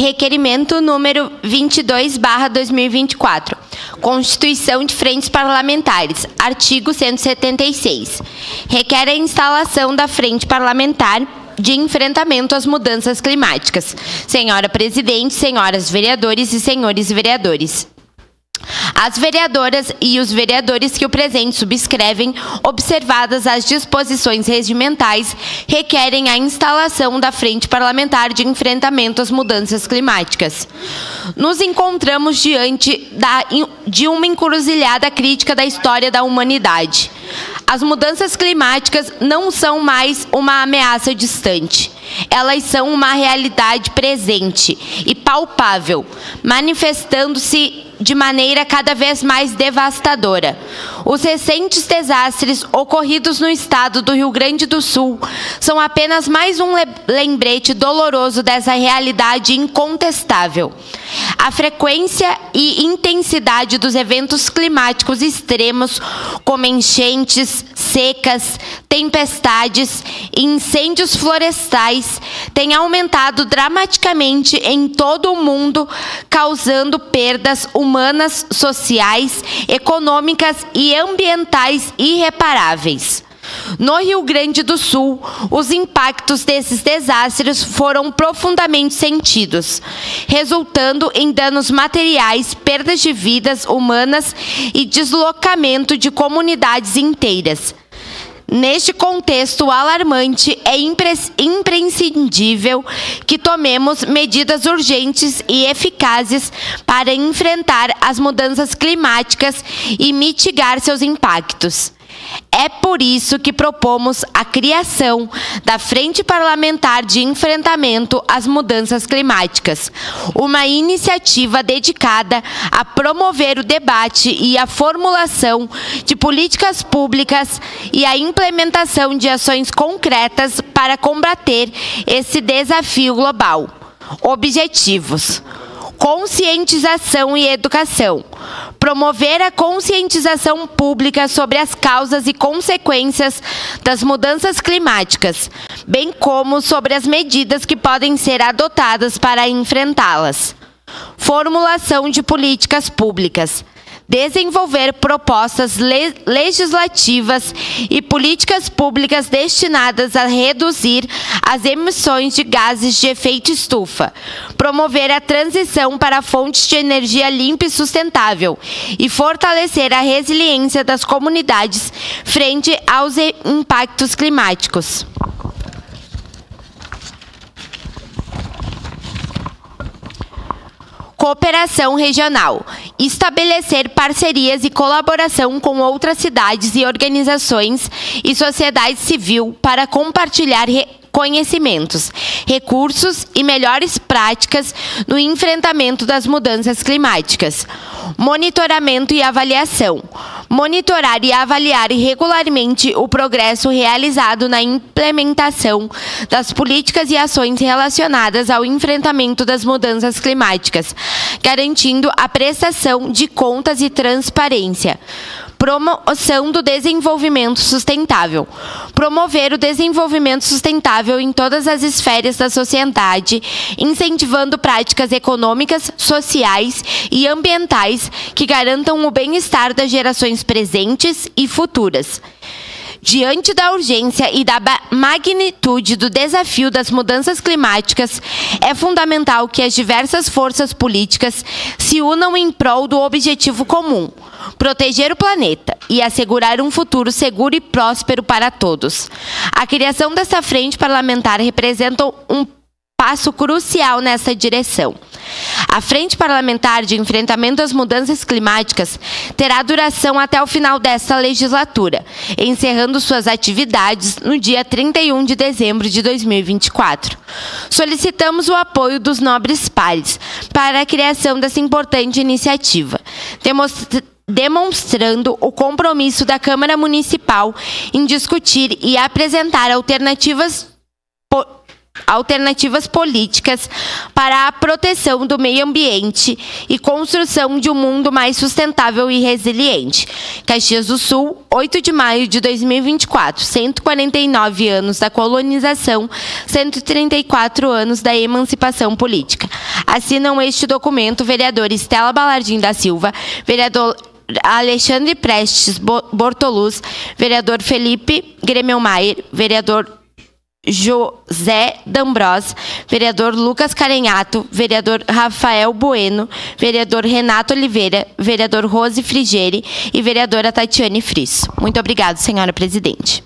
Requerimento número 22/2024. Constituição de Frentes Parlamentares. Artigo 176. Requer a instalação da Frente Parlamentar de Enfrentamento às Mudanças Climáticas. Senhora Presidente, senhoras vereadores e senhores vereadores. As vereadoras e os vereadores que o presente subscrevem, observadas as disposições regimentais, requerem a instalação da Frente Parlamentar de Enfrentamento às Mudanças Climáticas. Nos encontramos diante de uma encruzilhada crítica da história da humanidade. As mudanças climáticas não são mais uma ameaça distante. Elas são uma realidade presente e palpável, manifestando-se de maneira cada vez mais devastadora. Os recentes desastres ocorridos no estado do Rio Grande do Sul são apenas mais um lembrete doloroso dessa realidade incontestável. A frequência e intensidade dos eventos climáticos extremos, como enchentes, secas, tempestades e incêndios florestais, tem aumentado dramaticamente em todo o mundo, causando perdas humanas, sociais, econômicas e ambientais irreparáveis. No Rio Grande do Sul, os impactos desses desastres foram profundamente sentidos, resultando em danos materiais, perdas de vidas humanas e deslocamento de comunidades inteiras. Neste contexto alarmante, é imprescindível que tomemos medidas urgentes e eficazes para enfrentar as mudanças climáticas e mitigar seus impactos. É por isso que propomos a criação da Frente Parlamentar de Enfrentamento às Mudanças Climáticas, uma iniciativa dedicada a promover o debate e a formulação de políticas públicas e a implementação de ações concretas para combater esse desafio global. Objetivos: conscientização e educação. Promover a conscientização pública sobre as causas e consequências das mudanças climáticas, bem como sobre as medidas que podem ser adotadas para enfrentá-las. Formulação de políticas públicas. Desenvolver propostas legislativas e políticas públicas destinadas a reduzir as emissões de gases de efeito estufa, promover a transição para fontes de energia limpa e sustentável e fortalecer a resiliência das comunidades frente aos impactos climáticos. Cooperação regional. Estabelecer parcerias e colaboração com outras cidades e organizações e sociedade civil para compartilhar conhecimentos, recursos e melhores práticas no enfrentamento das mudanças climáticas. Monitoramento e avaliação. Monitorar e avaliar regularmente o progresso realizado na implementação das políticas e ações relacionadas ao enfrentamento das mudanças climáticas, garantindo a prestação de contas e transparência. Promoção do desenvolvimento sustentável. Promover o desenvolvimento sustentável em todas as esferas da sociedade, incentivando práticas econômicas, sociais e ambientais que garantam o bem-estar das gerações presentes e futuras. Diante da urgência e da magnitude do desafio das mudanças climáticas, é fundamental que as diversas forças políticas se unam em prol do objetivo comum: proteger o planeta e assegurar um futuro seguro e próspero para todos. A criação dessa frente parlamentar representa um passo crucial nessa direção. A Frente Parlamentar de Enfrentamento às Mudanças Climáticas terá duração até o final desta legislatura, encerrando suas atividades no dia 31 de dezembro de 2024. Solicitamos o apoio dos nobres pares para a criação dessa importante iniciativa, demonstrando o compromisso da Câmara Municipal em discutir e apresentar alternativas políticas para a proteção do meio ambiente e construção de um mundo mais sustentável e resiliente. Caxias do Sul, 8 de maio de 2024, 149 anos da colonização, 134 anos da emancipação política. Assinam este documento o vereador Estela Balardim da Silva, vereador Alexandre Prestes Bortoluz, vereador Felipe Gremelmaier, vereador José D'Ambros, vereador Lucas Carenhato, vereador Rafael Bueno, vereador Renato Oliveira, vereador Rose Frigeri e vereadora Tatiane Frisso. Muito obrigado, senhora presidente.